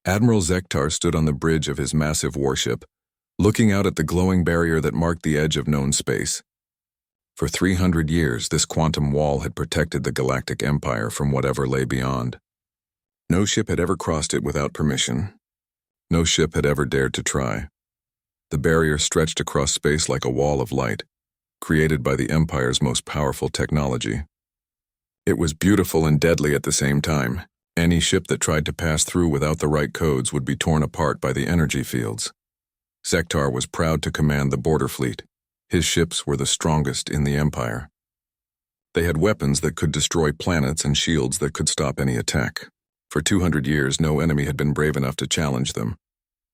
Admiral Zektar stood on the bridge of his massive warship, looking out at the glowing barrier that marked the edge of known space. For 300 years, this quantum wall had protected the Galactic Empire from whatever lay beyond. No ship had ever crossed it without permission. No ship had ever dared to try. The barrier stretched across space like a wall of light, created by the Empire's most powerful technology. It was beautiful and deadly at the same time. Any ship that tried to pass through without the right codes would be torn apart by the energy fields. Zektar was proud to command the border fleet. His ships were the strongest in the Empire. They had weapons that could destroy planets and shields that could stop any attack. For 200 years, no enemy had been brave enough to challenge them.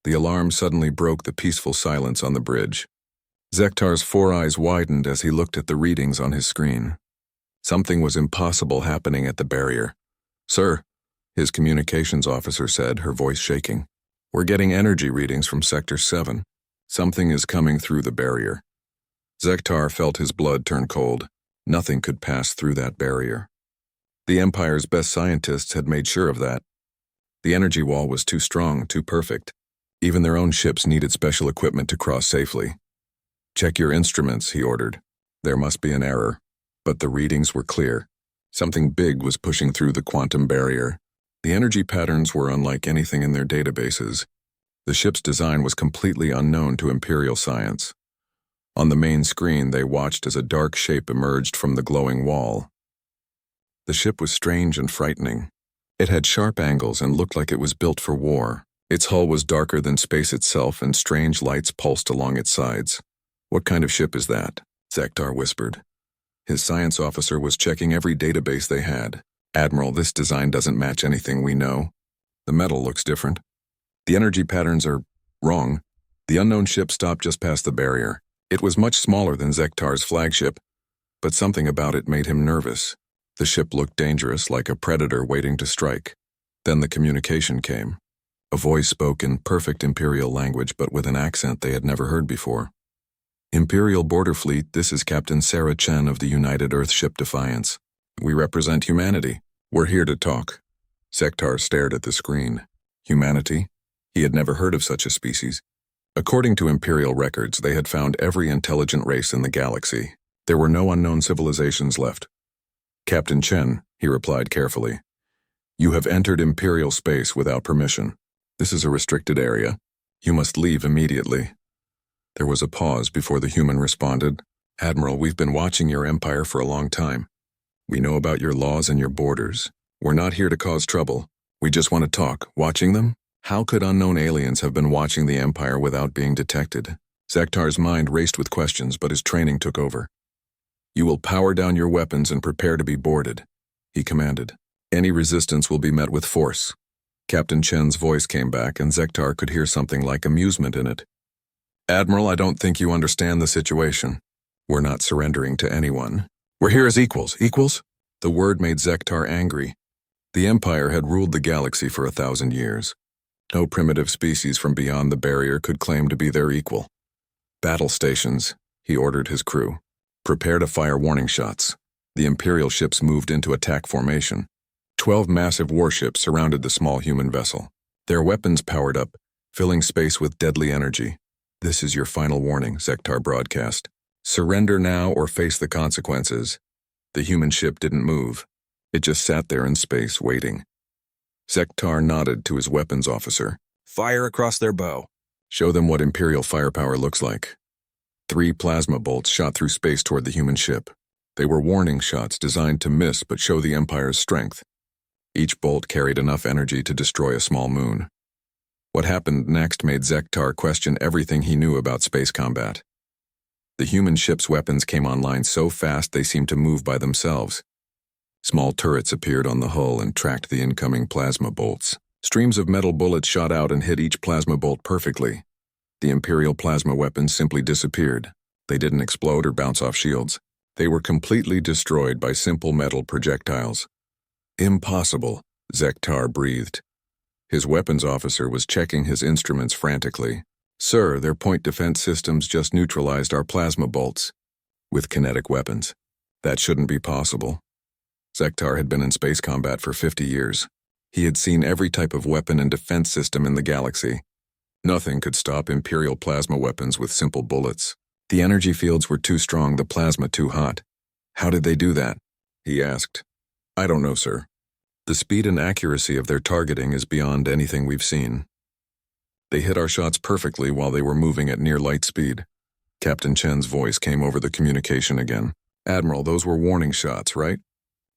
The alarm suddenly broke the peaceful silence on the bridge. Zektar's four eyes widened as he looked at the readings on his screen. Something was impossible happening at the barrier. "Sir," his communications officer said, her voice shaking. "We're getting energy readings from Sector 7. Something is coming through the barrier." Zektar felt his blood turn cold. Nothing could pass through that barrier. The Empire's best scientists had made sure of that. The energy wall was too strong, too perfect. Even their own ships needed special equipment to cross safely. "Check your instruments," he ordered. There must be an error. But the readings were clear. Something big was pushing through the quantum barrier. The energy patterns were unlike anything in their databases. The ship's design was completely unknown to Imperial science. On the main screen, they watched as a dark shape emerged from the glowing wall. The ship was strange and frightening. It had sharp angles and looked like it was built for war. Its hull was darker than space itself, and strange lights pulsed along its sides. "What kind of ship is that?" Zektar whispered. His science officer was checking every database they had. "Admiral, this design doesn't match anything we know. The metal looks different. The energy patterns are wrong." The unknown ship stopped just past the barrier. It was much smaller than Zektar's flagship, but something about it made him nervous. The ship looked dangerous, like a predator waiting to strike. Then the communication came. A voice spoke in perfect Imperial language, but with an accent they had never heard before. "Imperial Border Fleet, this is Captain Sarah Chen of the United Earthship Defiance. We represent humanity. We're here to talk." Zektar stared at the screen. Humanity? He had never heard of such a species. According to Imperial records, they had found every intelligent race in the galaxy. There were no unknown civilizations left. "Captain Chen," he replied carefully, "you have entered Imperial space without permission. This is a restricted area. You must leave immediately." There was a pause before the human responded. "Admiral, we've been watching your empire for a long time. We know about your laws and your borders. We're not here to cause trouble. We just want to talk." "Watching them? How could unknown aliens have been watching the empire without being detected?" Zektar's mind raced with questions, but his training took over. "You will power down your weapons and prepare to be boarded," he commanded. "Any resistance will be met with force." Captain Chen's voice came back, and Zektar could hear something like amusement in it. "Admiral, I don't think you understand the situation. We're not surrendering to anyone. We're here as equals." "Equals?" The word made Zektar angry. The Empire had ruled the galaxy for 1,000 years. No primitive species from beyond the barrier could claim to be their equal. "Battle stations," he ordered his crew. "Prepare to fire warning shots." The Imperial ships moved into attack formation. 12 massive warships surrounded the small human vessel. Their weapons powered up, filling space with deadly energy. "This is your final warning," Zektar broadcast. "Surrender now or face the consequences." The human ship didn't move. It just sat there in space, waiting. Zektar nodded to his weapons officer. "Fire across their bow. Show them what Imperial firepower looks like." 3 plasma bolts shot through space toward the human ship. They were warning shots designed to miss but show the Empire's strength. Each bolt carried enough energy to destroy a small moon. What happened next made Zektar question everything he knew about space combat. The human ship's weapons came online so fast they seemed to move by themselves. Small turrets appeared on the hull and tracked the incoming plasma bolts. Streams of metal bullets shot out and hit each plasma bolt perfectly. The Imperial plasma weapons simply disappeared. They didn't explode or bounce off shields. They were completely destroyed by simple metal projectiles. "Impossible," Zektar breathed. His weapons officer was checking his instruments frantically. "Sir, their point defense systems just neutralized our plasma bolts with kinetic weapons. That shouldn't be possible." Zektar had been in space combat for 50 years. He had seen every type of weapon and defense system in the galaxy. Nothing could stop Imperial plasma weapons with simple bullets. The energy fields were too strong, the plasma too hot. How did they do that? He asked. I don't know, sir. The speed and accuracy of their targeting is beyond anything we've seen. They hit our shots perfectly while they were moving at near light speed. Captain Chen's voice came over the communication again. Admiral, those were warning shots, right?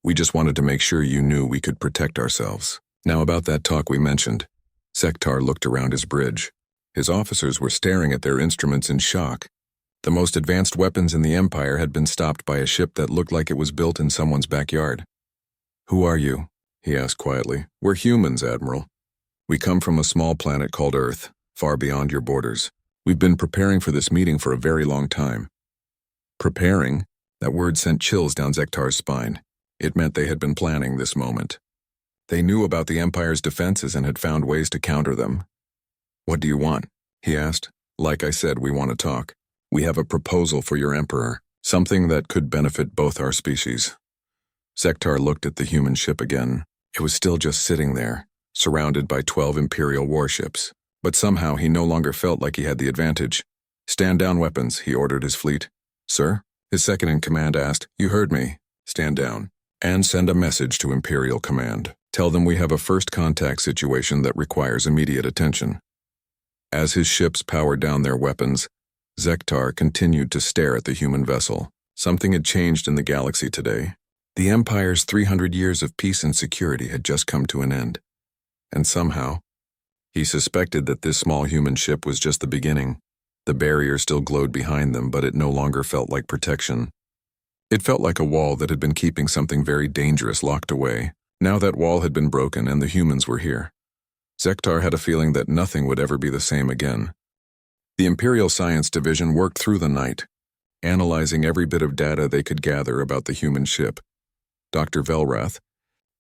We just wanted to make sure you knew we could protect ourselves. Now about that talk we mentioned. Sektar looked around his bridge. His officers were staring at their instruments in shock. The most advanced weapons in the Empire had been stopped by a ship that looked like it was built in someone's backyard. Who are you? He asked quietly. We're humans, Admiral. We come from a small planet called Earth, far beyond your borders. We've been preparing for this meeting for a very long time. Preparing? That word sent chills down Sektar's spine. It meant they had been planning this moment. They knew about the Empire's defenses and had found ways to counter them. What do you want? He asked. Like I said, we want to talk. We have a proposal for your Emperor, something that could benefit both our species. Sektar looked at the human ship again. It was still just sitting there, surrounded by 12 Imperial warships. But somehow he no longer felt like he had the advantage. Stand down weapons, he ordered his fleet. Sir? His second-in-command asked. You heard me. Stand down. And send a message to Imperial Command. Tell them we have a first contact situation that requires immediate attention. As his ships powered down their weapons, Sektar continued to stare at the human vessel. Something had changed in the galaxy today. The Empire's 300 years of peace and security had just come to an end. And somehow, he suspected that this small human ship was just the beginning. The barrier still glowed behind them, but it no longer felt like protection. It felt like a wall that had been keeping something very dangerous locked away. Now that wall had been broken and the humans were here. Sektar had a feeling that nothing would ever be the same again. The Imperial Science Division worked through the night, analyzing every bit of data they could gather about the human ship. Dr. Velrath,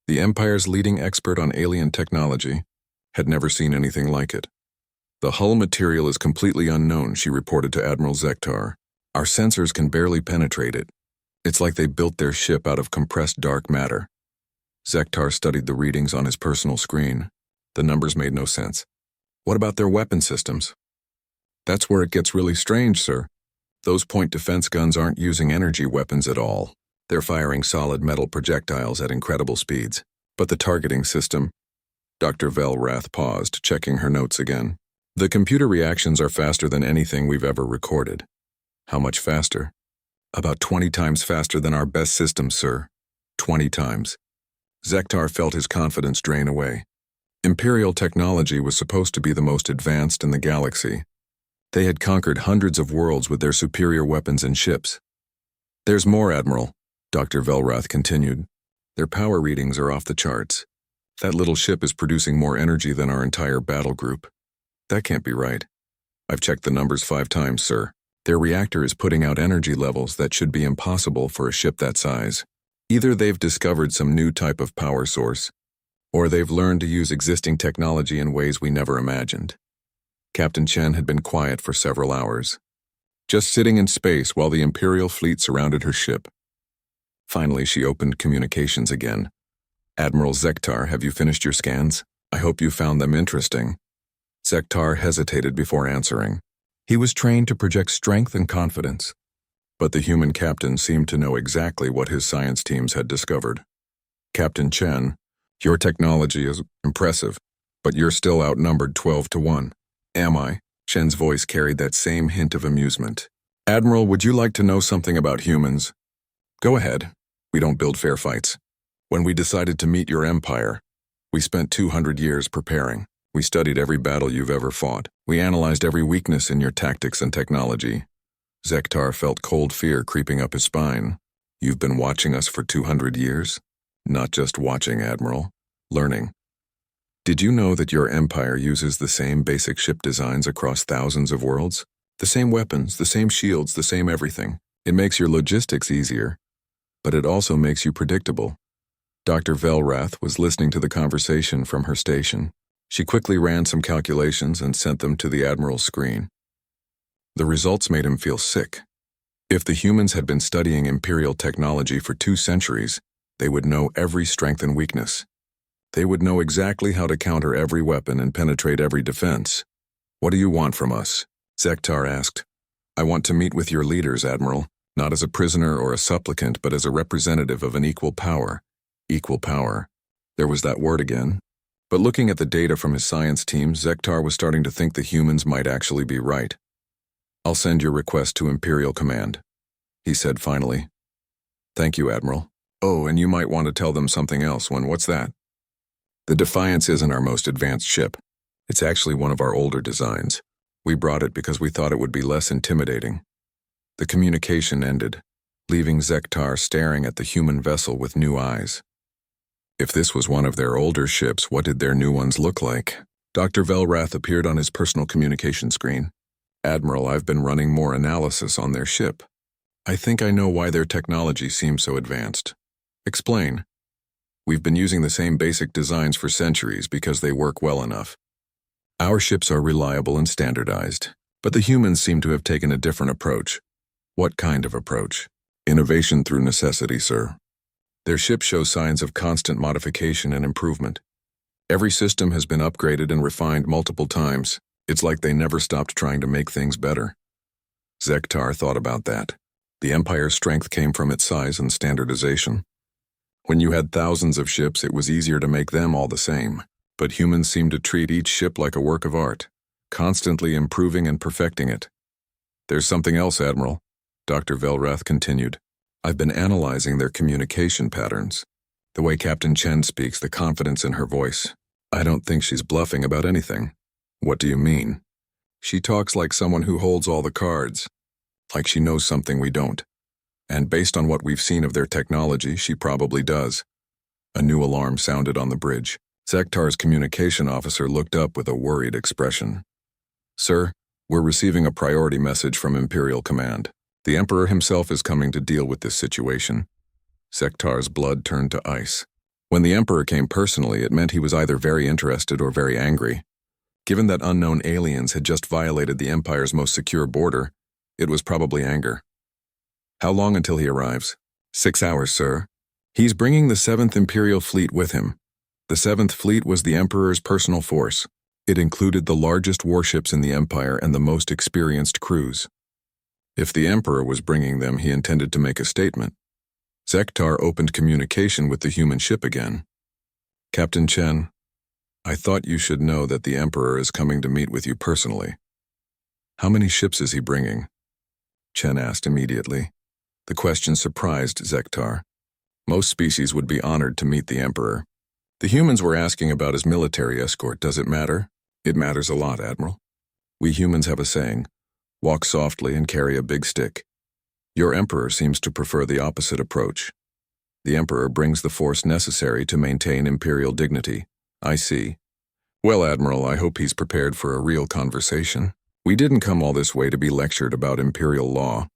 the Empire's leading expert on alien technology, had never seen anything like it. The hull material is completely unknown, she reported to Admiral Sektar. Our sensors can barely penetrate it. It's like they built their ship out of compressed dark matter. Sektar studied the readings on his personal screen. The numbers made no sense. What about their weapon systems? That's where it gets really strange, sir. Those point defense guns aren't using energy weapons at all. They're firing solid metal projectiles at incredible speeds. But the targeting system... Dr. Velrath paused, checking her notes again. The computer reactions are faster than anything we've ever recorded. How much faster? About 20 times faster than our best systems, sir. 20 times. Sektar felt his confidence drain away. Imperial technology was supposed to be the most advanced in the galaxy. They had conquered hundreds of worlds with their superior weapons and ships. There's more, Admiral, Dr. Velrath continued. Their power readings are off the charts. That little ship is producing more energy than our entire battle group. That can't be right. I've checked the numbers 5 times, sir. Their reactor is putting out energy levels that should be impossible for a ship that size. Either they've discovered some new type of power source, or they've learned to use existing technology in ways we never imagined. Captain Chen had been quiet for several hours, just sitting in space while the Imperial fleet surrounded her ship. Finally, she opened communications again. Admiral Sektar, have you finished your scans? I hope you found them interesting. Sektar hesitated before answering. He was trained to project strength and confidence, but the human captain seemed to know exactly what his science teams had discovered. Captain Chen, your technology is impressive, but you're still outnumbered 12-1. Am I? Chen's voice carried that same hint of amusement. Admiral, would you like to know something about humans? Go ahead. We don't build fair fights. When we decided to meet your empire, we spent 200 years preparing. We studied every battle you've ever fought. We analyzed every weakness in your tactics and technology. Sektar felt cold fear creeping up his spine. You've been watching us for 200 years? Not just watching, Admiral. Learning. Did you know that your empire uses the same basic ship designs across thousands of worlds? The same weapons, the same shields, the same everything. It makes your logistics easier, but it also makes you predictable. Dr. Velrath was listening to the conversation from her station. She quickly ran some calculations and sent them to the Admiral's screen. The results made him feel sick. If the humans had been studying Imperial technology for 2 centuries, they would know every strength and weakness. They would know exactly how to counter every weapon and penetrate every defense. What do you want from us? Zektar asked. I want to meet with your leaders, Admiral, not as a prisoner or a supplicant, but as a representative of an equal power. Equal power. There was that word again. But looking at the data from his science team, Zektar was starting to think the humans might actually be right. I'll send your request to Imperial Command, he said finally. Thank you, Admiral. Oh, and you might want to tell them something else. What's that? The Defiance isn't our most advanced ship. It's actually one of our older designs. We brought it because we thought it would be less intimidating. The communication ended, leaving Zektar staring at the human vessel with new eyes. If this was one of their older ships, what did their new ones look like? Dr. Velrath appeared on his personal communication screen. Admiral, I've been running more analysis on their ship. I think I know why their technology seems so advanced. Explain. We've been using the same basic designs for centuries because they work well enough. Our ships are reliable and standardized, but the humans seem to have taken a different approach. What kind of approach? Innovation through necessity, sir. Their ship shows signs of constant modification and improvement. Every system has been upgraded and refined multiple times. It's like they never stopped trying to make things better. Zektar thought about that. The Empire's strength came from its size and standardization. When you had thousands of ships, it was easier to make them all the same. But humans seem to treat each ship like a work of art, constantly improving and perfecting it. There's something else, Admiral, Dr. Velrath continued. I've been analyzing their communication patterns. The way Captain Chen speaks, the confidence in her voice. I don't think she's bluffing about anything. What do you mean? She talks like someone who holds all the cards, like she knows something we don't. And based on what we've seen of their technology, she probably does. A new alarm sounded on the bridge. Zektar's communication officer looked up with a worried expression. Sir, we're receiving a priority message from Imperial Command. The Emperor himself is coming to deal with this situation. Zektar's blood turned to ice. When the Emperor came personally, it meant he was either very interested or very angry. Given that unknown aliens had just violated the Empire's most secure border, it was probably anger. How long until he arrives? 6 hours, sir. He's bringing the 7th Imperial Fleet with him. The 7th Fleet was the Emperor's personal force. It included the largest warships in the Empire and the most experienced crews. If the Emperor was bringing them, he intended to make a statement. Zektar opened communication with the human ship again. Captain Chen, I thought you should know that the Emperor is coming to meet with you personally. How many ships is he bringing? Chen asked immediately. The question surprised Zektar. Most species would be honored to meet the Emperor. The humans were asking about his military escort. Does it matter? It matters a lot, Admiral. We humans have a saying, walk softly and carry a big stick. Your Emperor seems to prefer the opposite approach. The Emperor brings the force necessary to maintain Imperial dignity. I see. Well, Admiral, I hope he's prepared for a real conversation. We didn't come all this way to be lectured about Imperial law.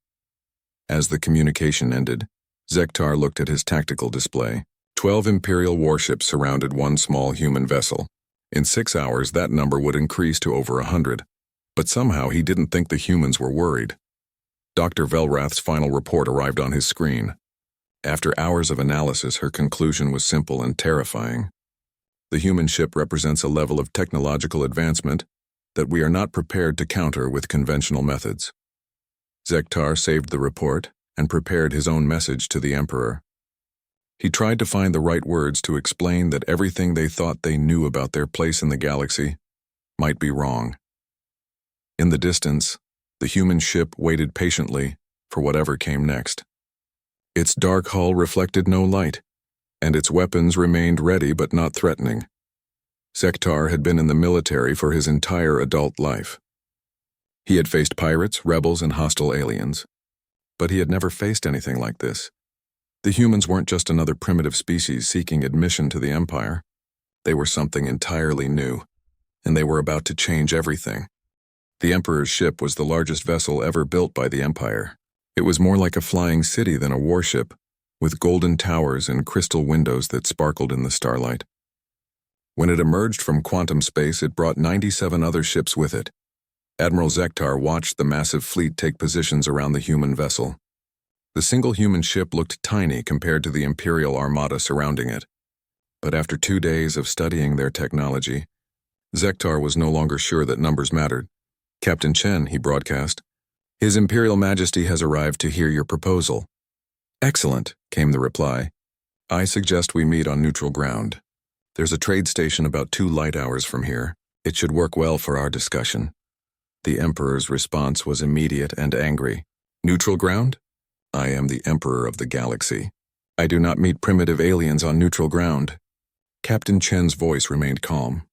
As the communication ended, Zektar looked at his tactical display. 12 Imperial warships surrounded one small human vessel. In 6 hours, that number would increase to over 100. But somehow he didn't think the humans were worried. Dr. Velrath's final report arrived on his screen. After hours of analysis, her conclusion was simple and terrifying. The human ship represents a level of technological advancement that we are not prepared to counter with conventional methods. Zektar saved the report and prepared his own message to the Emperor. He tried to find the right words to explain that everything they thought they knew about their place in the galaxy might be wrong. In the distance, the human ship waited patiently for whatever came next. Its dark hull reflected no light, and its weapons remained ready but not threatening. Zektar had been in the military for his entire adult life. He had faced pirates, rebels, and hostile aliens. But he had never faced anything like this. The humans weren't just another primitive species seeking admission to the Empire. They were something entirely new, and they were about to change everything. The Emperor's ship was the largest vessel ever built by the Empire. It was more like a flying city than a warship, with golden towers and crystal windows that sparkled in the starlight. When it emerged from quantum space, it brought 97 other ships with it. Admiral Zektar watched the massive fleet take positions around the human vessel. The single human ship looked tiny compared to the Imperial armada surrounding it. But after 2 days of studying their technology, Zektar was no longer sure that numbers mattered. "Captain Chen," he broadcast, "His Imperial Majesty has arrived to hear your proposal." "Excellent," came the reply. "I suggest we meet on neutral ground. There's a trade station about 2 light hours from here. It should work well for our discussion." The Emperor's response was immediate and angry. "Neutral ground? I am the Emperor of the galaxy. I do not meet primitive aliens on neutral ground." Captain Chen's voice remained calm.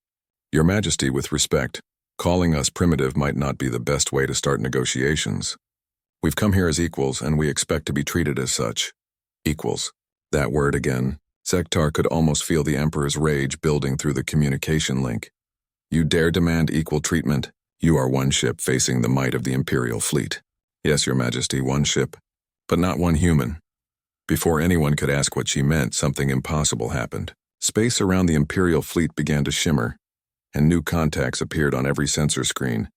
"Your Majesty, with respect, calling us primitive might not be the best way to start negotiations. We've come here as equals, and we expect to be treated as such." Equals. That word again. Zektar could almost feel the Emperor's rage building through the communication link. "You dare demand equal treatment? You are one ship facing the might of the Imperial fleet." "Yes, Your Majesty, one ship, but not one human." Before anyone could ask what she meant, something impossible happened. Space around the Imperial fleet began to shimmer, and new contacts appeared on every sensor screen.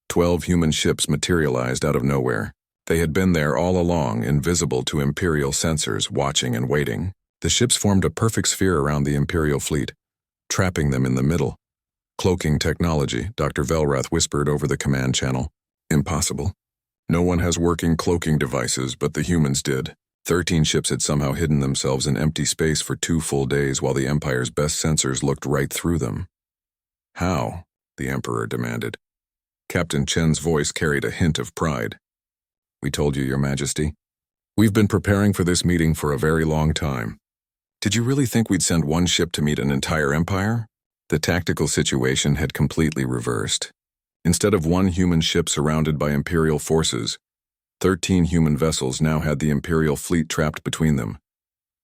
12 human ships materialized out of nowhere. They had been there all along, invisible to Imperial sensors, watching and waiting. The ships formed a perfect sphere around the Imperial fleet, trapping them in the middle. "Cloaking technology," Dr. Velrath whispered over the command channel. "Impossible. No one has working cloaking devices, but the humans did." 13 ships had somehow hidden themselves in empty space for 2 full days while the Empire's best sensors looked right through them. "How?" the Emperor demanded. Captain Chen's voice carried a hint of pride. "We told you, Your Majesty. We've been preparing for this meeting for a very long time. Did you really think we'd send one ship to meet an entire empire?" The tactical situation had completely reversed. Instead of one human ship surrounded by Imperial forces, 13 human vessels now had the Imperial fleet trapped between them.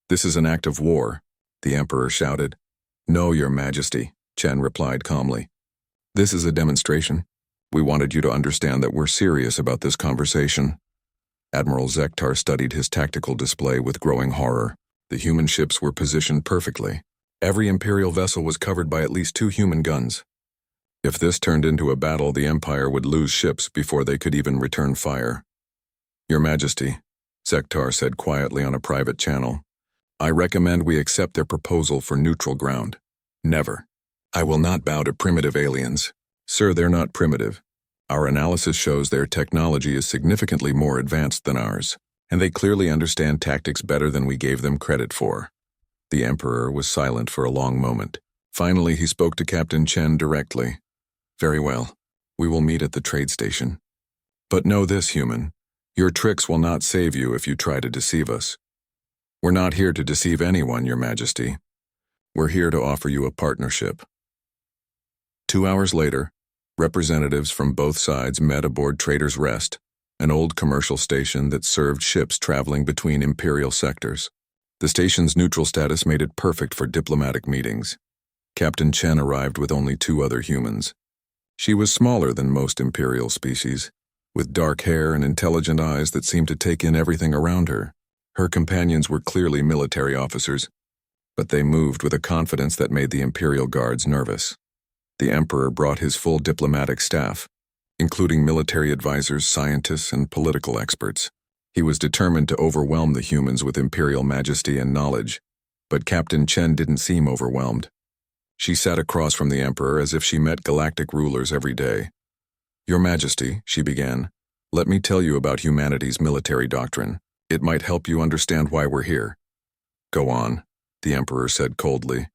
"This is an act of war," the Emperor shouted. "No, Your Majesty," Chen replied calmly. "This is a demonstration. We wanted you to understand that we're serious about this conversation." Admiral Zektar studied his tactical display with growing horror. The human ships were positioned perfectly. Every Imperial vessel was covered by at least 2 human guns. If this turned into a battle, the Empire would lose ships before they could even return fire. "Your Majesty," Zektar said quietly on a private channel, "I recommend we accept their proposal for neutral ground." "Never. I will not bow to primitive aliens." "Sir, they're not primitive. Our analysis shows their technology is significantly more advanced than ours, and they clearly understand tactics better than we gave them credit for." The Emperor was silent for a long moment. Finally, he spoke to Captain Chen directly. "Very well. We will meet at the trade station. But know this, human. Your tricks will not save you if you try to deceive us. We're not here to deceive anyone, Your Majesty. We're here to offer you a partnership." 2 hours later, representatives from both sides met aboard Trader's Rest, an old commercial station that served ships traveling between Imperial sectors. The station's neutral status made it perfect for diplomatic meetings. Captain Chen arrived with only 2 other humans. She was smaller than most Imperial species, with dark hair and intelligent eyes that seemed to take in everything around her. Her companions were clearly military officers, but they moved with a confidence that made the Imperial guards nervous. The Emperor brought his full diplomatic staff, including military advisors, scientists, and political experts. He was determined to overwhelm the humans with Imperial majesty and knowledge, but Captain Chen didn't seem overwhelmed. She sat across from the Emperor as if she met galactic rulers every day. "Your Majesty," she began, "let me tell you about humanity's military doctrine. It might help you understand why we're here." "Go on," the Emperor said coldly.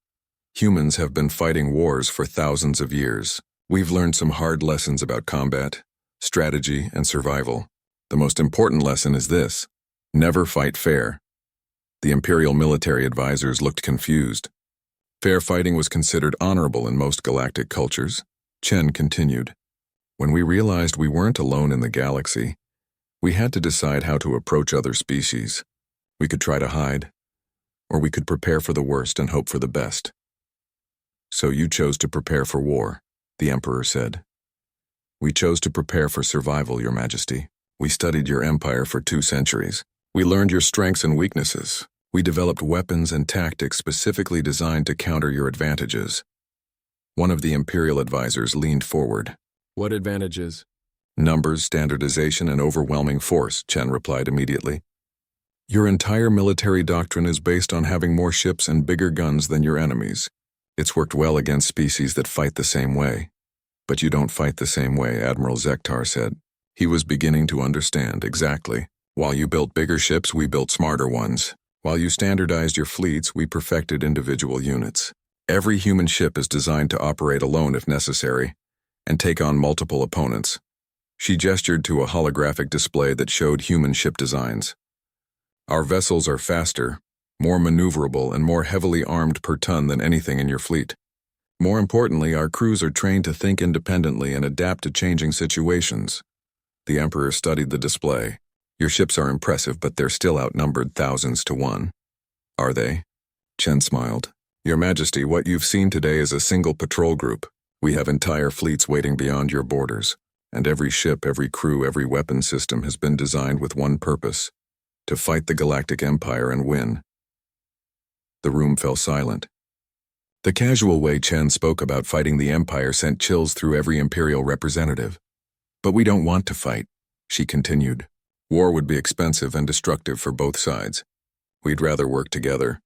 "Humans have been fighting wars for thousands of years. We've learned some hard lessons about combat, strategy, and survival. The most important lesson is this: never fight fair." The Imperial military advisors looked confused. Fair fighting was considered honorable in most galactic cultures. Chen continued. "When we realized we weren't alone in the galaxy, we had to decide how to approach other species. We could try to hide, or we could prepare for the worst and hope for the best. So you chose to prepare for war," the Emperor said. "We chose to prepare for survival, Your Majesty. We studied your empire for 2 centuries. We learned your strengths and weaknesses. We developed weapons and tactics specifically designed to counter your advantages." One of the Imperial advisors leaned forward. "What advantages?" "Numbers, standardization, and overwhelming force," Chen replied immediately. Your entire military doctrine is based on having more ships and bigger guns than your enemies. It's worked well against species that fight the same way. But you don't fight the same way, Admiral Zektar said. He was beginning to understand exactly. While you built bigger ships, we built smarter ones. While you standardized your fleets, we perfected individual units. Every human ship is designed to operate alone if necessary, and take on multiple opponents. She gestured to a holographic display that showed human ship designs. Our vessels are faster, more maneuverable, and more heavily armed per ton than anything in your fleet. More importantly, our crews are trained to think independently and adapt to changing situations. The Emperor studied the display. Your ships are impressive, but they're still outnumbered thousands to one. Are they? Chen smiled. Your Majesty, what you've seen today is a single patrol group. We have entire fleets waiting beyond your borders, and every ship, every crew, every weapon system has been designed with one purpose: to fight the Galactic Empire and win. The room fell silent. The casual way Chen spoke about fighting the Empire sent chills through every Imperial representative. But we don't want to fight, she continued. War would be expensive and destructive for both sides. We'd rather work together.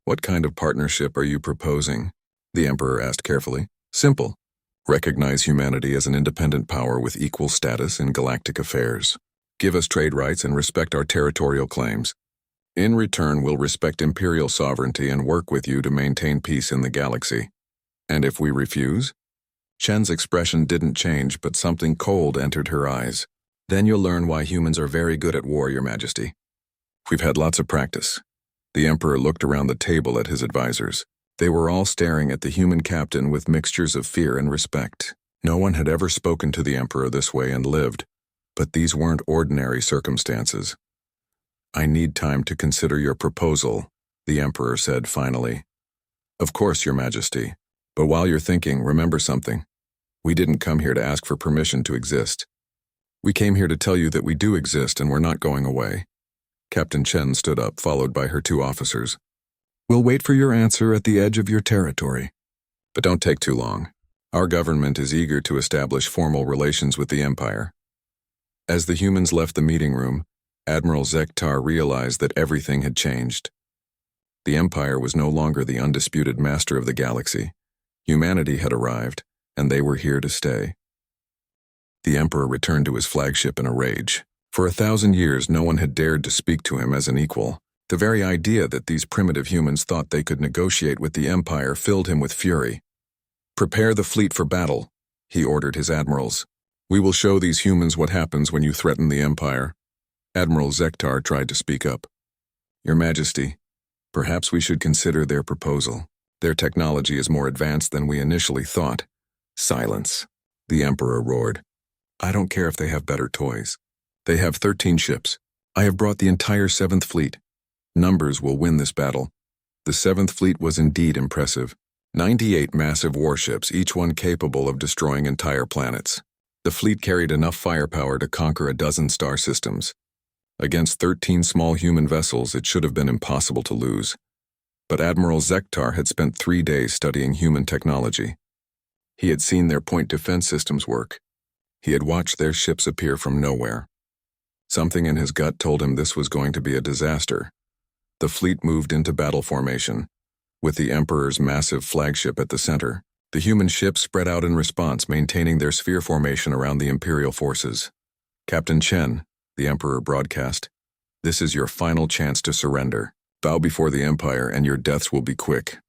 What kind of partnership are you proposing? The Emperor asked carefully. Simple. Recognize humanity as an independent power with equal status in galactic affairs. Give us trade rights and respect our territorial claims. In return, we'll respect Imperial sovereignty and work with you to maintain peace in the galaxy. And if we refuse? Chen's expression didn't change, but something cold entered her eyes. Then you'll learn why humans are very good at war, Your Majesty. We've had lots of practice. The Emperor looked around the table at his advisors. They were all staring at the human captain with mixtures of fear and respect. No one had ever spoken to the Emperor this way and lived, but these weren't ordinary circumstances. I need time to consider your proposal, the Emperor said finally. Of course, Your Majesty, but while you're thinking, remember something. We didn't come here to ask for permission to exist. We came here to tell you that we do exist and we're not going away. Captain Chen stood up, followed by her two officers. We'll wait for your answer at the edge of your territory. But don't take too long. Our government is eager to establish formal relations with the Empire. As the humans left the meeting room, Admiral Zektar realized that everything had changed. The Empire was no longer the undisputed master of the galaxy. Humanity had arrived, and they were here to stay. The Emperor returned to his flagship in a rage. For 1,000 years, no one had dared to speak to him as an equal. The very idea that these primitive humans thought they could negotiate with the Empire filled him with fury. Prepare the fleet for battle, he ordered his admirals. We will show these humans what happens when you threaten the Empire. Admiral Zektar tried to speak up. Your Majesty, perhaps we should consider their proposal. Their technology is more advanced than we initially thought. Silence, the Emperor roared. I don't care if they have better toys. They have 13 ships. I have brought the entire 7th Fleet. Numbers will win this battle. The 7th Fleet was indeed impressive. 98 massive warships, each one capable of destroying entire planets. The fleet carried enough firepower to conquer a dozen star systems. Against 13 small human vessels, it should have been impossible to lose. But Admiral Zektar had spent 3 days studying human technology. He had seen their point defense systems work. He had watched their ships appear from nowhere. Something in his gut told him this was going to be a disaster. The fleet moved into battle formation, with the Emperor's massive flagship at the center. The human ships spread out in response, maintaining their sphere formation around the Imperial forces. Captain Chen, the Emperor broadcast, this is your final chance to surrender. Bow before the Empire and your deaths will be quick.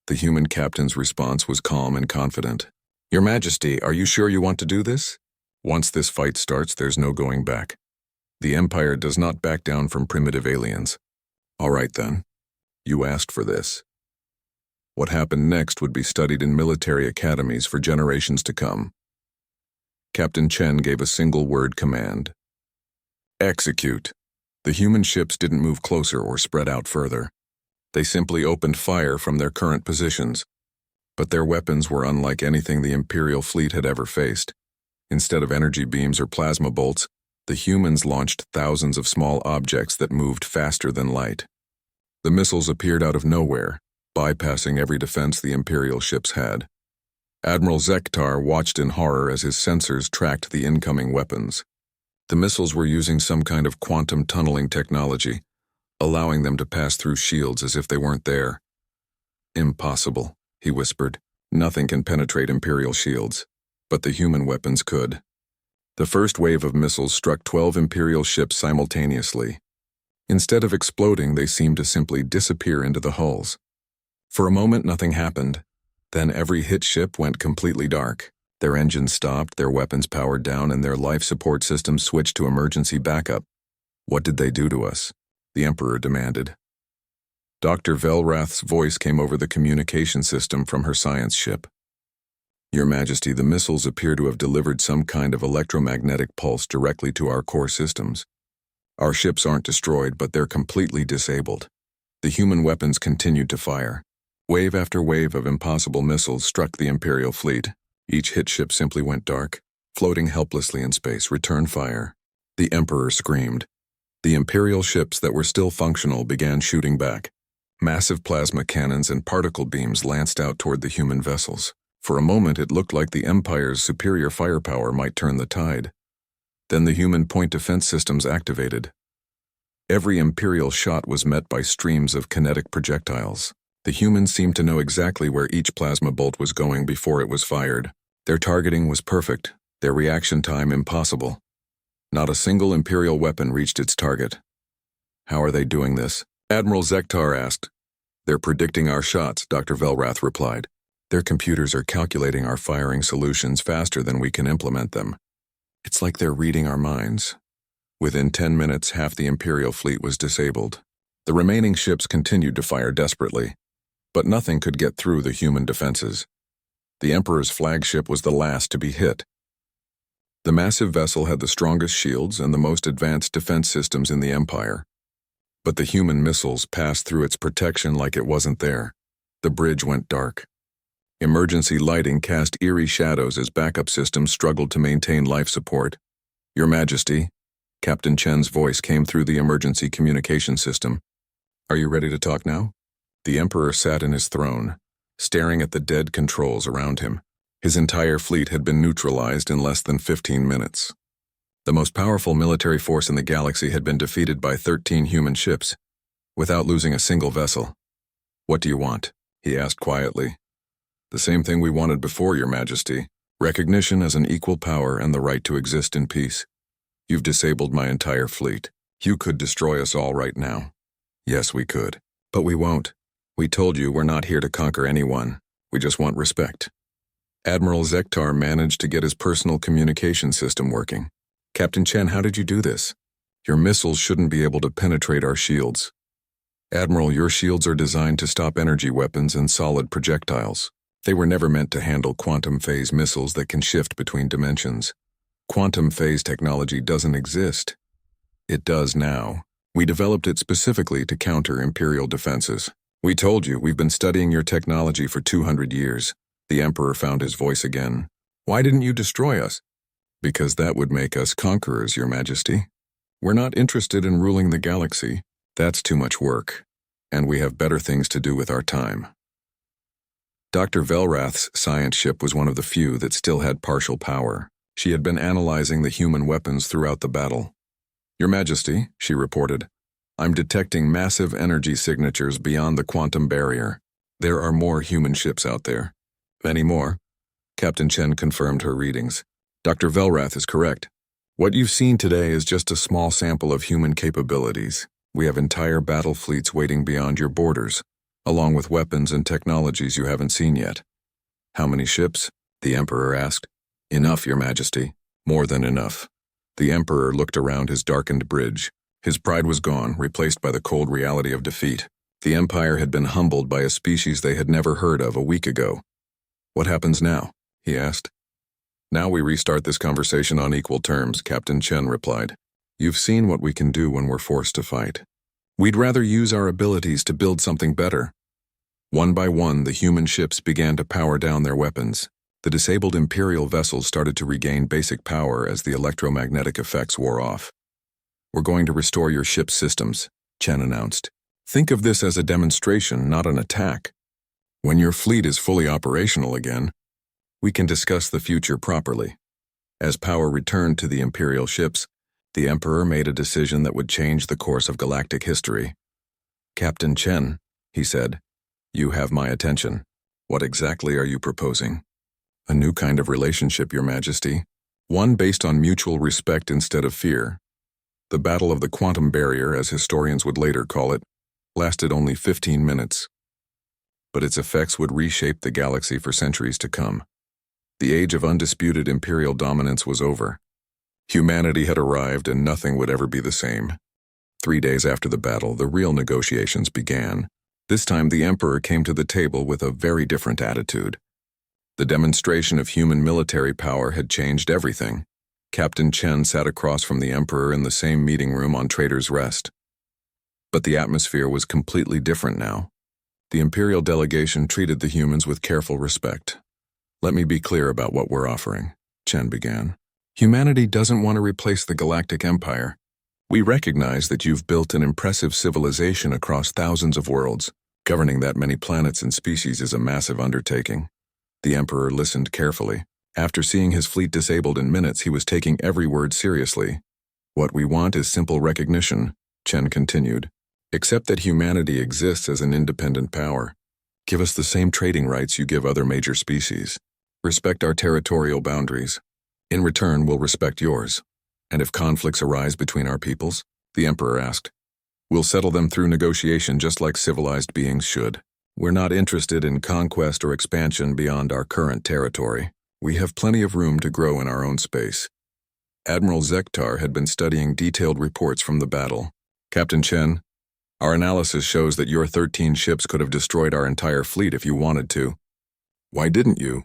The human captain's response was calm and confident. Your Majesty, are you sure you want to do this? Once this fight starts, there's no going back. The Empire does not back down from primitive aliens. All right then. You asked for this. What happened next would be studied in military academies for generations to come. Captain Chen gave a single-word command. Execute. The human ships didn't move closer or spread out further. They simply opened fire from their current positions. But their weapons were unlike anything the Imperial fleet had ever faced. Instead of energy beams or plasma bolts, the humans launched thousands of small objects that moved faster than light. The missiles appeared out of nowhere, bypassing every defense the Imperial ships had. Admiral Zektar watched in horror as his sensors tracked the incoming weapons. The missiles were using some kind of quantum tunneling technology, allowing them to pass through shields as if they weren't there. Impossible, he whispered. Nothing can penetrate Imperial shields, but the human weapons could. The first wave of missiles struck 12 Imperial ships simultaneously. Instead of exploding, they seemed to simply disappear into the hulls. For a moment, nothing happened. Then every hit ship went completely dark. Their engines stopped, their weapons powered down, and their life support systems switched to emergency backup. What did they do to us? The Emperor demanded. Dr. Velrath's voice came over the communication system from her science ship. Your Majesty, the missiles appear to have delivered some kind of electromagnetic pulse directly to our core systems. Our ships aren't destroyed, but they're completely disabled. The human weapons continued to fire. Wave after wave of impossible missiles struck the Imperial fleet. Each hit ship simply went dark, floating helplessly in space. Return fire. The Emperor screamed. The Imperial ships that were still functional began shooting back. Massive plasma cannons and particle beams lanced out toward the human vessels. For a moment, it looked like the Empire's superior firepower might turn the tide. Then the human point defense systems activated. Every Imperial shot was met by streams of kinetic projectiles. The humans seemed to know exactly where each plasma bolt was going before it was fired. Their targeting was perfect, their reaction time impossible. Not a single Imperial weapon reached its target. How are they doing this? Admiral Zektar asked. They're predicting our shots, Dr. Velrath replied. Their computers are calculating our firing solutions faster than we can implement them. It's like they're reading our minds. Within 10 minutes, half the Imperial fleet was disabled. The remaining ships continued to fire desperately, but nothing could get through the human defenses. The Emperor's flagship was the last to be hit. The massive vessel had the strongest shields and the most advanced defense systems in the Empire. But the human missiles passed through its protection like it wasn't there. The bridge went dark. Emergency lighting cast eerie shadows as backup systems struggled to maintain life support. Your Majesty, Captain Chen's voice came through the emergency communication system. Are you ready to talk now? The Emperor sat in his throne, staring at the dead controls around him. His entire fleet had been neutralized in less than 15 minutes. The most powerful military force in the galaxy had been defeated by 13 human ships, without losing a single vessel. What do you want? He asked quietly. The same thing we wanted before, Your Majesty. Recognition as an equal power and the right to exist in peace. You've disabled my entire fleet. You could destroy us all right now. Yes, we could. But we won't. We told you we're not here to conquer anyone. We just want respect. Admiral Zektar managed to get his personal communication system working. Captain Chen, how did you do this? Your missiles shouldn't be able to penetrate our shields. Admiral, your shields are designed to stop energy weapons and solid projectiles. They were never meant to handle quantum phase missiles that can shift between dimensions. Quantum phase technology doesn't exist. It does now. We developed it specifically to counter Imperial defenses. We told you we've been studying your technology for 200 years. The Emperor found his voice again. Why didn't you destroy us? Because that would make us conquerors, Your Majesty. We're not interested in ruling the galaxy. That's too much work, and we have better things to do with our time. Dr. Velrath's science ship was one of the few that still had partial power. She had been analyzing the human weapons throughout the battle. Your Majesty, she reported, I'm detecting massive energy signatures beyond the quantum barrier. There are more human ships out there. Many more. Captain Chen confirmed her readings. Dr. Velrath is correct. What you've seen today is just a small sample of human capabilities. We have entire battle fleets waiting beyond your borders, along with weapons and technologies you haven't seen yet. How many ships? The Emperor asked. Enough, Your Majesty. More than enough. The Emperor looked around his darkened bridge. His pride was gone, replaced by the cold reality of defeat. The Empire had been humbled by a species they had never heard of a week ago. What happens now? He asked. Now we restart this conversation on equal terms, Captain Chen replied. You've seen what we can do when we're forced to fight. We'd rather use our abilities to build something better. One by one, the human ships began to power down their weapons. The disabled Imperial vessels started to regain basic power as the electromagnetic effects wore off. We're going to restore your ship's systems, Chen announced. Think of this as a demonstration, not an attack. When your fleet is fully operational again, we can discuss the future properly. As power returned to the Imperial ships, the Emperor made a decision that would change the course of galactic history. Captain Chen, he said, you have my attention. What exactly are you proposing? A new kind of relationship, Your Majesty. One based on mutual respect instead of fear. The Battle of the Quantum Barrier, as historians would later call it, lasted only 15 minutes. But its effects would reshape the galaxy for centuries to come. The age of undisputed imperial dominance was over. Humanity had arrived and nothing would ever be the same. 3 days after the battle, the real negotiations began. This time the Emperor came to the table with a very different attitude. The demonstration of human military power had changed everything. Captain Chen sat across from the Emperor in the same meeting room on Trader's Rest. But the atmosphere was completely different now. The Imperial delegation treated the humans with careful respect. Let me be clear about what we're offering, Chen began. Humanity doesn't want to replace the Galactic Empire. We recognize that you've built an impressive civilization across thousands of worlds. Governing that many planets and species is a massive undertaking. The Emperor listened carefully. After seeing his fleet disabled in minutes, he was taking every word seriously. What we want is simple recognition, Chen continued. Accept that humanity exists as an independent power. Give us the same trading rights you give other major species. Respect our territorial boundaries. In return, we'll respect yours. And if conflicts arise between our peoples, the Emperor asked, we'll settle them through negotiation just like civilized beings should. We're not interested in conquest or expansion beyond our current territory. We have plenty of room to grow in our own space. Admiral Zektar had been studying detailed reports from the battle. Captain Chen, our analysis shows that your 13 ships could have destroyed our entire fleet if you wanted to. Why didn't you?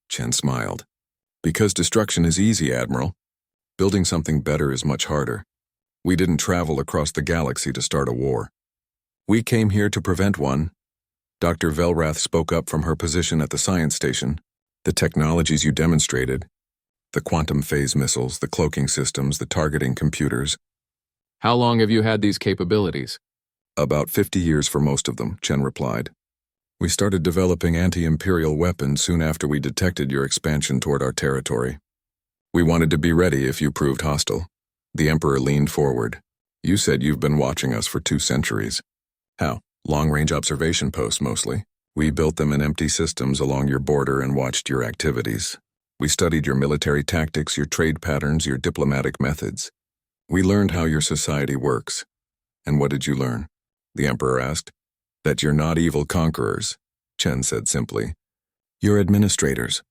Chen smiled. Because destruction is easy, Admiral. Building something better is much harder. We didn't travel across the galaxy to start a war. We came here to prevent one. Dr. Velrath spoke up from her position at the science station. The technologies you demonstrated, the quantum phase missiles, the cloaking systems, the targeting computers. How long have you had these capabilities? About 50 years for most of them, Chen replied. We started developing anti-imperial weapons soon after we detected your expansion toward our territory. We wanted to be ready if you proved hostile. The Emperor leaned forward. You said you've been watching us for 2 centuries. How? Long-range observation posts, mostly. We built them in empty systems along your border and watched your activities. We studied your military tactics, your trade patterns, your diplomatic methods. We learned how your society works. And what did you learn? The Emperor asked. That you're not evil conquerors, Chen said simply. You're administrators.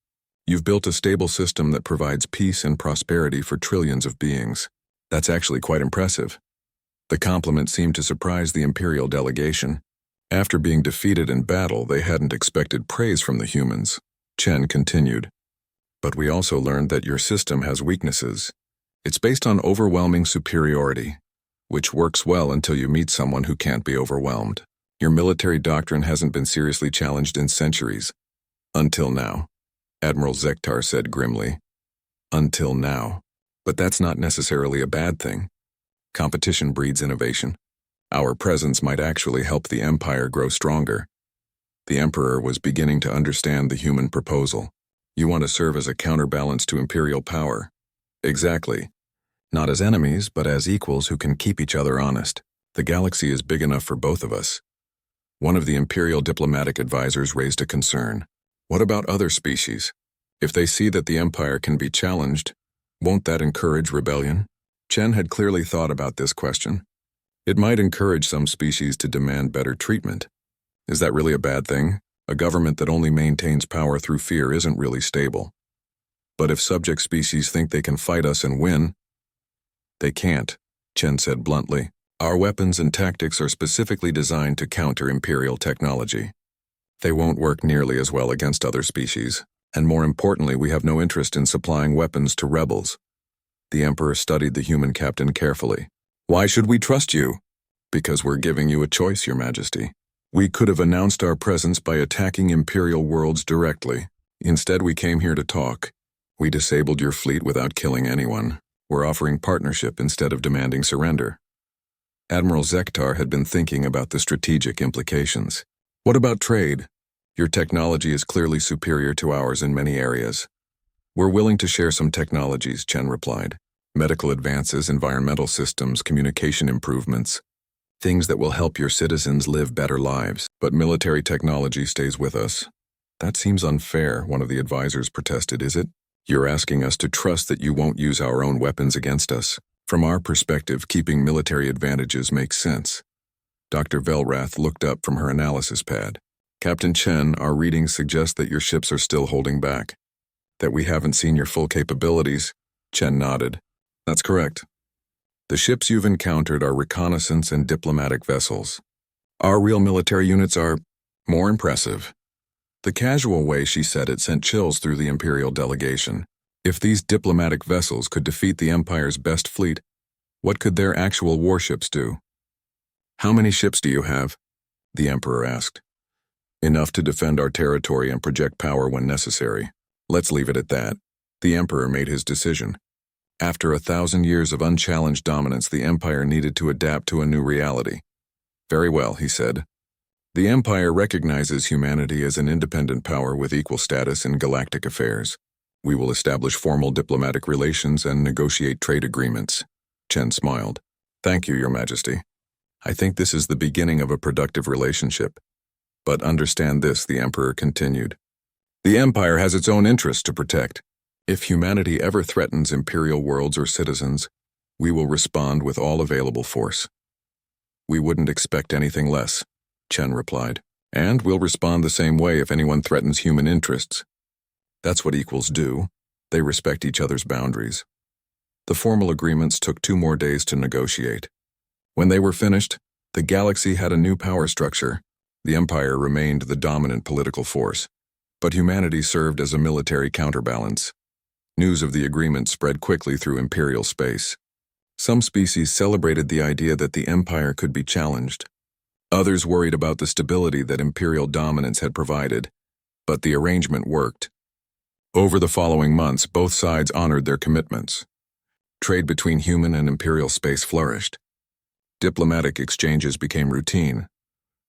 You've built a stable system that provides peace and prosperity for trillions of beings. That's actually quite impressive. The compliment seemed to surprise the Imperial delegation. After being defeated in battle, they hadn't expected praise from the humans. Chen continued. But we also learned that your system has weaknesses. It's based on overwhelming superiority, which works well until you meet someone who can't be overwhelmed. Your military doctrine hasn't been seriously challenged in centuries. Until now, Admiral Zektar said grimly. Until now. But that's not necessarily a bad thing. Competition breeds innovation. Our presence might actually help the Empire grow stronger. The Emperor was beginning to understand the human proposal. You want to serve as a counterbalance to Imperial power. Exactly. Not as enemies, but as equals who can keep each other honest. The galaxy is big enough for both of us. One of the Imperial diplomatic advisors raised a concern. What about other species? If they see that the Empire can be challenged, won't that encourage rebellion? Chen had clearly thought about this question. It might encourage some species to demand better treatment. Is that really a bad thing? A government that only maintains power through fear isn't really stable. But if subject species think they can fight us and win, they can't, Chen said bluntly. Our weapons and tactics are specifically designed to counter Imperial technology. They won't work nearly as well against other species, and more importantly, we have no interest in supplying weapons to rebels. The Emperor studied the human captain carefully. Why should we trust you? Because we're giving you a choice, Your Majesty. We could have announced our presence by attacking Imperial worlds directly. Instead, we came here to talk. We disabled your fleet without killing anyone. We're offering partnership instead of demanding surrender. Admiral Zektar had been thinking about the strategic implications. What about trade? Your technology is clearly superior to ours in many areas. We're willing to share some technologies, Chen replied. Medical advances, environmental systems, communication improvements. Things that will help your citizens live better lives. But military technology stays with us. That seems unfair, one of the advisors protested, is it? You're asking us to trust that you won't use our own weapons against us. From our perspective, keeping military advantages makes sense. Dr. Velrath looked up from her analysis pad. Captain Chen, our readings suggest that your ships are still holding back. That we haven't seen your full capabilities. Chen nodded. That's correct. The ships you've encountered are reconnaissance and diplomatic vessels. Our real military units are more impressive. The casual way she said it sent chills through the Imperial delegation. If these diplomatic vessels could defeat the Empire's best fleet, what could their actual warships do? How many ships do you have? The Emperor asked. Enough to defend our territory and project power when necessary. Let's leave it at that. The Emperor made his decision. After 1,000 years of unchallenged dominance, the Empire needed to adapt to a new reality. Very well, he said. The Empire recognizes humanity as an independent power with equal status in galactic affairs. We will establish formal diplomatic relations and negotiate trade agreements. Chen smiled. Thank you, Your Majesty. I think this is the beginning of a productive relationship. But understand this, the Emperor continued. The Empire has its own interests to protect. If humanity ever threatens Imperial worlds or citizens, we will respond with all available force. We wouldn't expect anything less, Chen replied. And we'll respond the same way if anyone threatens human interests. That's what equals do. They respect each other's boundaries. The formal agreements took 2 more days to negotiate. When they were finished, the galaxy had a new power structure. The Empire remained the dominant political force, but humanity served as a military counterbalance. News of the agreement spread quickly through Imperial space. Some species celebrated the idea that the Empire could be challenged. Others worried about the stability that Imperial dominance had provided, but the arrangement worked. Over the following months, both sides honored their commitments. Trade between human and Imperial space flourished. Diplomatic exchanges became routine.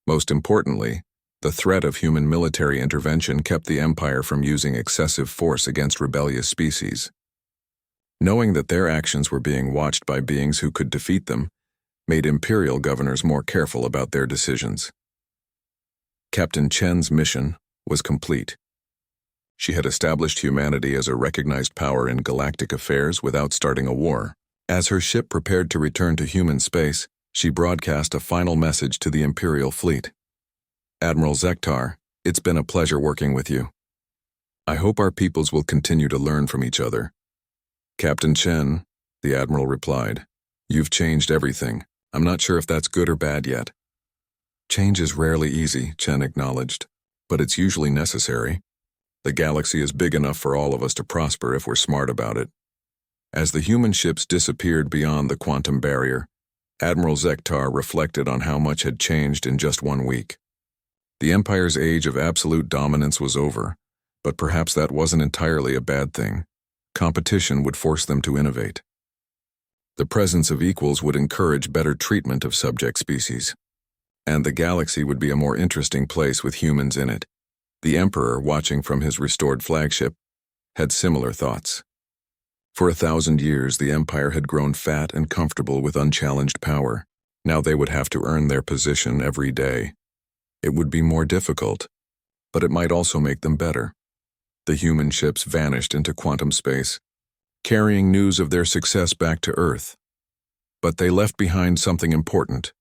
Most importantly, the threat of human military intervention kept the Empire from using excessive force against rebellious species. Knowing that their actions were being watched by beings who could defeat them, made Imperial governors more careful about their decisions. Captain Chen's mission was complete. She had established humanity as a recognized power in galactic affairs without starting a war. As her ship prepared to return to human space, she broadcast a final message to the Imperial fleet. Admiral Zektar, it's been a pleasure working with you. I hope our peoples will continue to learn from each other. Captain Chen, the Admiral replied, you've changed everything. I'm not sure if that's good or bad yet. Change is rarely easy, Chen acknowledged, but it's usually necessary. The galaxy is big enough for all of us to prosper if we're smart about it. As the human ships disappeared beyond the quantum barrier, Admiral Zektar reflected on how much had changed in just 1 week. The Empire's age of absolute dominance was over, but perhaps that wasn't entirely a bad thing. Competition would force them to innovate. The presence of equals would encourage better treatment of subject species, and the galaxy would be a more interesting place with humans in it. The Emperor, watching from his restored flagship, had similar thoughts. For 1,000 years, the Empire had grown fat and comfortable with unchallenged power. Now they would have to earn their position every day. It would be more difficult, but it might also make them better. The human ships vanished into quantum space, carrying news of their success back to Earth. But they left behind something important,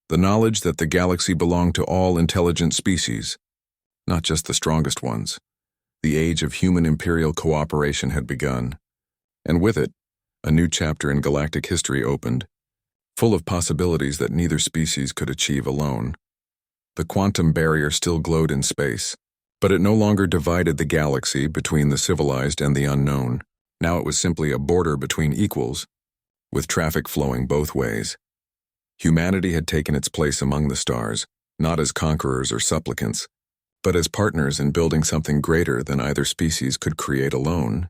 the knowledge that the galaxy belonged to all intelligent species, not just the strongest ones. The age of human imperial cooperation had begun, and with it, a new chapter in galactic history opened, full of possibilities that neither species could achieve alone. The quantum barrier still glowed in space, but it no longer divided the galaxy between the civilized and the unknown. Now it was simply a border between equals, with traffic flowing both ways. Humanity had taken its place among the stars, not as conquerors or supplicants, but as partners in building something greater than either species could create alone.